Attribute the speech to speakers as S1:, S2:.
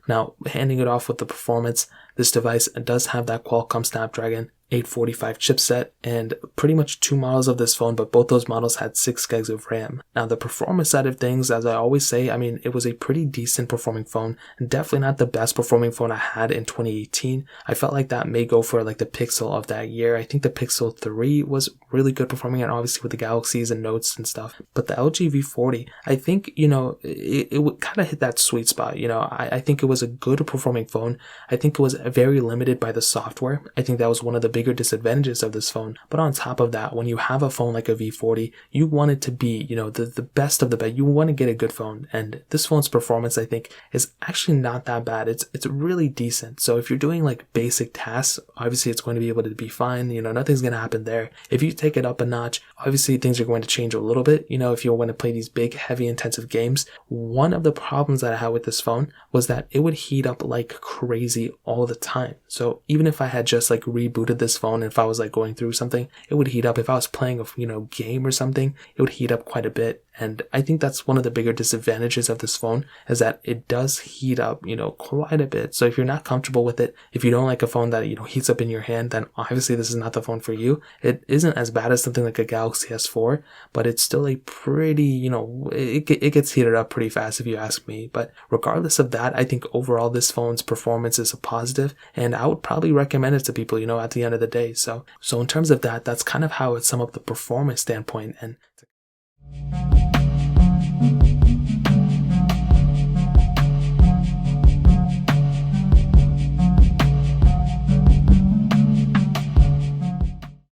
S1: Now, handing it off with the performance, this device does have that Qualcomm Snapdragon 845 chipset and pretty much two models of this phone, but both those models had 6 gigs of RAM. Now, the performance side of things, as I always say, I mean, it was a pretty decent performing phone, and definitely not the best performing phone I had in 2018. I felt like that may go for like the Pixel of that year. I think the Pixel 3 was really good performing, and obviously with the Galaxies and Notes and stuff. But the LG V40, I think, it would kind of hit that sweet spot. I think it was a good performing phone. I think it was very limited by the software. I think that was one of the bigger disadvantages of this phone. But on top of that, when you have a phone like a V40, you want it to be, the best of the best. You want to get a good phone. And this phone's performance, I think, is actually not that bad. It's really decent. So if you're doing like basic tasks, obviously it's going to be able to be fine. Nothing's going to happen there. If you take it up a notch, obviously things are going to change a little bit. If you want to play these big, heavy, intensive games, one of the problems that I had with this phone was that it would heat up like crazy all the time. So even if I had just like rebooted this phone, if I was like going through something, it would heat up. If I was playing a game or something, it would heat up quite a bit. And I think that's one of the bigger disadvantages of this phone, is that it does heat up, quite a bit. So if you're not comfortable with it, if you don't like a phone that, heats up in your hand, then obviously this is not the phone for you. It isn't as bad as something like a Galaxy S4, but it's still a pretty, it gets heated up pretty fast if you ask me. But regardless of that, I think overall this phone's performance is a positive, and I would probably recommend it to people, at the end of the day. So in terms of that, that's kind of how I would sum up the performance standpoint. And